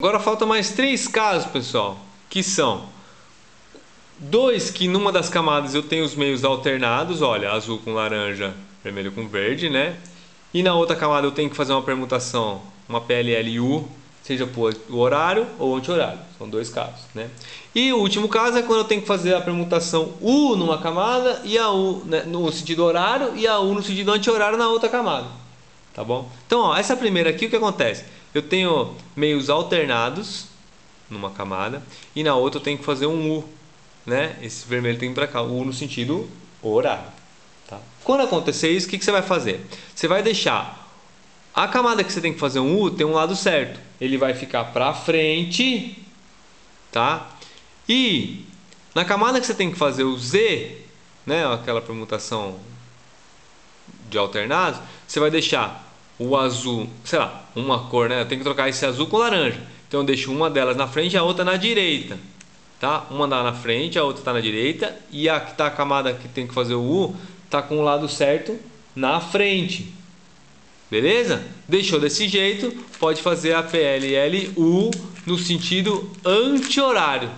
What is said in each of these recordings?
Agora falta mais 3 casos, pessoal, que são dois que numa das camadas eu tenho os meios alternados, olha, azul com laranja, vermelho com verde, né? E na outra camada eu tenho que fazer uma permutação, uma PLLU, seja por o horário ou anti-horário. São 2 casos, né? E o último caso é quando eu tenho que fazer a permutação U numa camada e a U, né, no sentido horário e a U no sentido anti-horário na outra camada. Tá bom? Então, ó, essa primeira aqui, o que acontece? Eu tenho meios alternados numa camada e na outra eu tenho que fazer um U, né? Esse vermelho tem que ir para cá, o U no sentido horário. Tá? Quando acontecer isso, o que você vai fazer? Você vai deixar a camada que você tem que fazer um U tem um lado certo, ele vai ficar para frente, tá? E na camada que você tem que fazer o Z, né? Aquela permutação de alternados, você vai deixar o azul, sei lá, uma cor, né? Eu tenho que trocar esse azul com laranja. Então eu deixo uma delas na frente e a outra na direita, tá? Uma tá na frente, a outra está na direita e a que tá a camada que tem que fazer o U tá com o lado certo na frente. Beleza? Deixou desse jeito, pode fazer a PLLU no sentido anti-horário,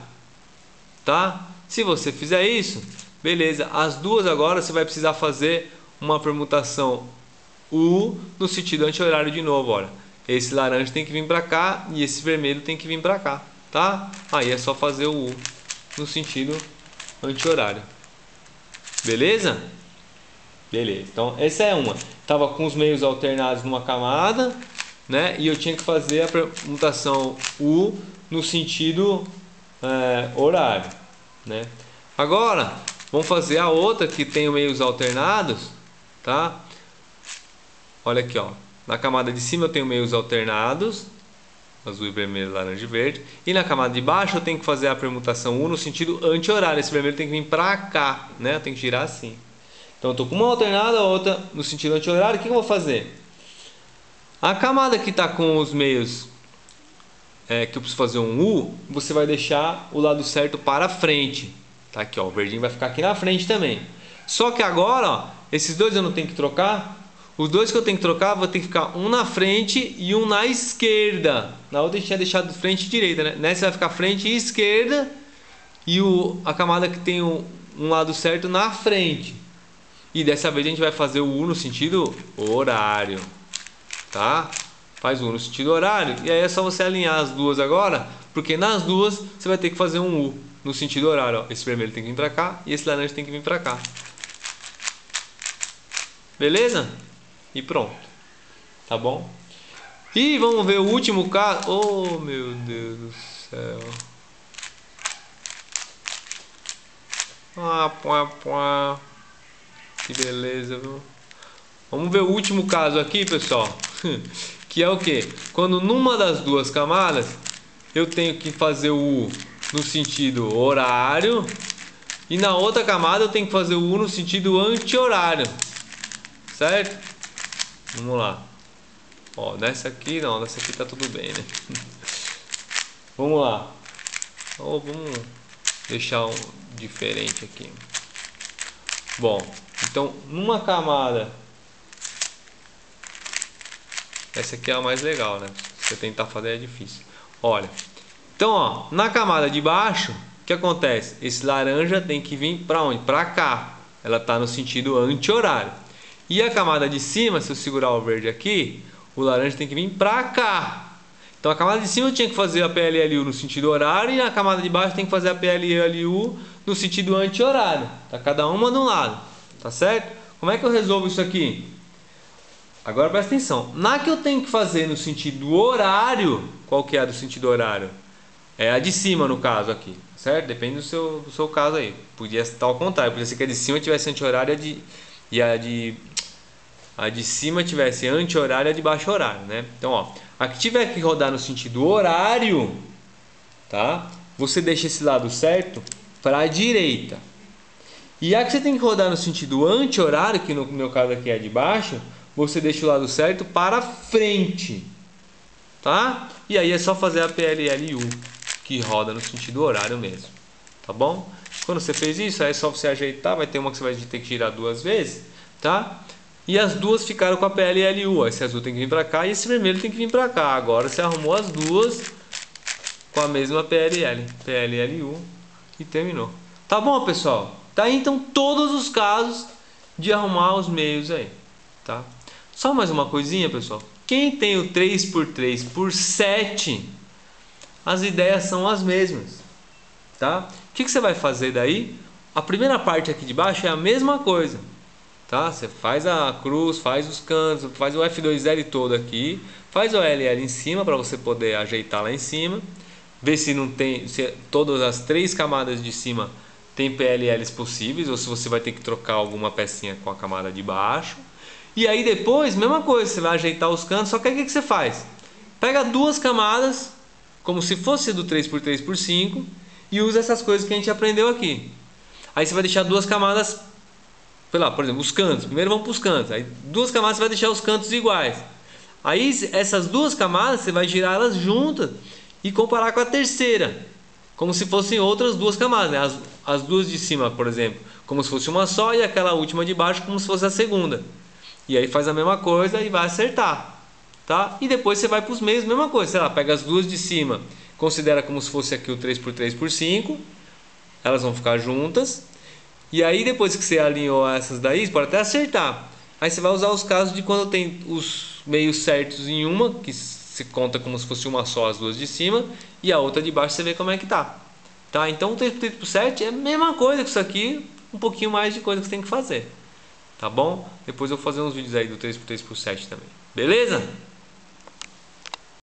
tá? Se você fizer isso, beleza. As duas agora você vai precisar fazer uma permutação U no sentido anti-horário de novo, olha. Esse laranja tem que vir para cá e esse vermelho tem que vir para cá, tá? Aí é só fazer o U no sentido anti-horário. Beleza? Beleza. Então essa é uma. Tava com os meios alternados numa camada, né? E eu tinha que fazer a permutação U no sentido horário, né? Agora vamos fazer a outra que tem meios alternados, tá? Olha aqui, ó. Na camada de cima eu tenho meios alternados, azul e vermelho, laranja e verde. E na camada de baixo eu tenho que fazer a permutação U no sentido anti-horário. Esse vermelho tem que vir para cá, né? Eu tenho que girar assim. Então eu estou com uma alternada, a outra no sentido anti-horário. O que eu vou fazer? A camada que está com os meios que eu preciso fazer um U, você vai deixar o lado certo para frente. Tá aqui, ó. O verdinho vai ficar aqui na frente também. Só que agora, ó, esses dois eu não tenho que trocar. Os dois que eu tenho que trocar, vou ter que ficar um na frente e um na esquerda. Na outra a gente tinha deixado frente e direita, né? Nessa vai ficar frente e esquerda e a camada que tem um lado certo na frente. E dessa vez a gente vai fazer o U no sentido horário, tá? Faz o U no sentido horário e aí é só você alinhar as duas agora, porque nas duas você vai ter que fazer um U no sentido horário. Ó. Esse vermelho tem que vir para cá e esse laranja tem que vir para cá. Beleza? E pronto, tá bom? E vamos ver o último caso. Oh, meu Deus do céu. Pua. Que beleza, viu? Vamos ver o último caso aqui, pessoal. Que é o que? Quando numa das duas camadas eu tenho que fazer o U no sentido horário e na outra camada eu tenho que fazer o U no sentido anti-horário, certo? Vamos lá. Ó, nessa aqui não, nessa aqui tá tudo bem, né? Vamos lá. Oh, vamos deixar um diferente aqui. Bom, então numa camada, essa aqui é a mais legal, né? Se você tentar fazer é difícil. Olha, então ó, na camada de baixo, o que acontece? Esse laranja tem que vir para onde? Para cá. Ela tá no sentido anti-horário. E a camada de cima, se eu segurar o verde aqui, o laranja tem que vir para cá. Então a camada de cima eu tinha que fazer a PLLU no sentido horário e a camada de baixo tem que fazer a PLLU no sentido anti-horário. Tá cada uma de um lado, tá certo? Como é que eu resolvo isso aqui? Agora presta atenção. Na que eu tenho que fazer no sentido horário, qual que é a do sentido horário? É a de cima no caso aqui, certo? Depende do seu caso aí. Podia estar ao contrário, podia ser que a de cima tivesse anti-horário e a de cima tivesse anti-horário e a de baixo horário, né? Então, ó, a que tiver que rodar no sentido horário, tá? Você deixa esse lado certo para a direita. E a que você tem que rodar no sentido anti-horário, que no meu caso aqui é a de baixo, você deixa o lado certo para frente, tá? E aí é só fazer a PLLU, que roda no sentido horário mesmo, tá bom? Quando você fez isso, aí é só você ajeitar, vai ter uma que você vai ter que girar 2 vezes, tá? E as duas ficaram com a PLLU. Esse azul tem que vir para cá e esse vermelho tem que vir para cá. Agora você arrumou as duas com a mesma PLL, PLLU, e terminou. Tá bom, pessoal? Tá aí então todos os casos de arrumar os meios aí, tá? Só mais uma coisinha, pessoal. Quem tem o 3x3 por 7, as ideias são as mesmas, tá? O que você vai fazer daí? A primeira parte aqui de baixo é a mesma coisa, tá? Você faz a cruz, faz os cantos, faz o F2L todo aqui, faz o LL em cima para você poder ajeitar lá em cima, ver se não tem, se todas as 3 camadas de cima tem PLLs possíveis, ou se você vai ter que trocar alguma pecinha com a camada de baixo. E aí depois, mesma coisa, você vai ajeitar os cantos, só que aí o que você faz? Pega 2 camadas, como se fosse do 3x3x5, e usa essas coisas que a gente aprendeu aqui. Aí você vai deixar 2 camadas, sei lá, por exemplo, os cantos. Primeiro vamos para os cantos. Aí 2 camadas você vai deixar os cantos iguais. Aí essas 2 camadas você vai girar elas juntas e comparar com a terceira, como se fossem outras 2 camadas, né? As 2 de cima, por exemplo, como se fosse uma só, e aquela última de baixo como se fosse a segunda. E aí faz a mesma coisa e vai acertar, tá? E depois você vai para os meios, mesma coisa, sei lá, pega as 2 de cima, considera como se fosse aqui o 3x3x5, elas vão ficar juntas. E aí depois que você alinhou essas daí, pode até acertar. Aí você vai usar os casos de quando tem os meios certos em uma, que se conta como se fosse uma só as 2 de cima, e a outra de baixo você vê como é que tá. Tá? Então o 3x7 é a mesma coisa que isso aqui, um pouquinho mais de coisa que você tem que fazer. Tá bom? Depois eu vou fazer uns vídeos aí do 3x3x7 também. Beleza?